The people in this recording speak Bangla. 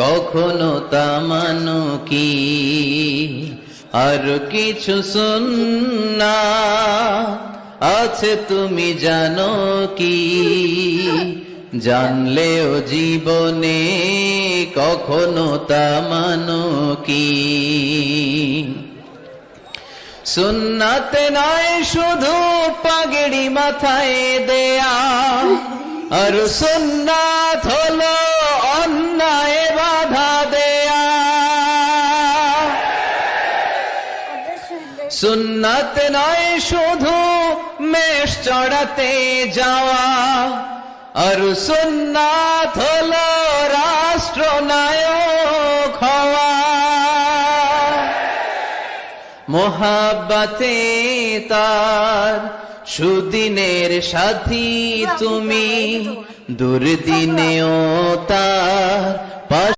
কখনো তা মানো কি? আর কিছু সুন্নাত আছে তুমি জানো কি? জানলেও জীবনে কখনো তা মানো কি? সুন্নাতে নয় শুধু পাগড়ি মাথায় দেয়া, আর সুন্নাত হলো অন্যায় বাধা দেয়া। সুন্নাত নয় শুধু মেষ চড়াতে যাওয়া, আর সুন্নাত হলো রাষ্ট্রনায়ক হওয়া। মোহাব্বতে তার সুদিনের সাথী তুমি, দুর্দিনেও তার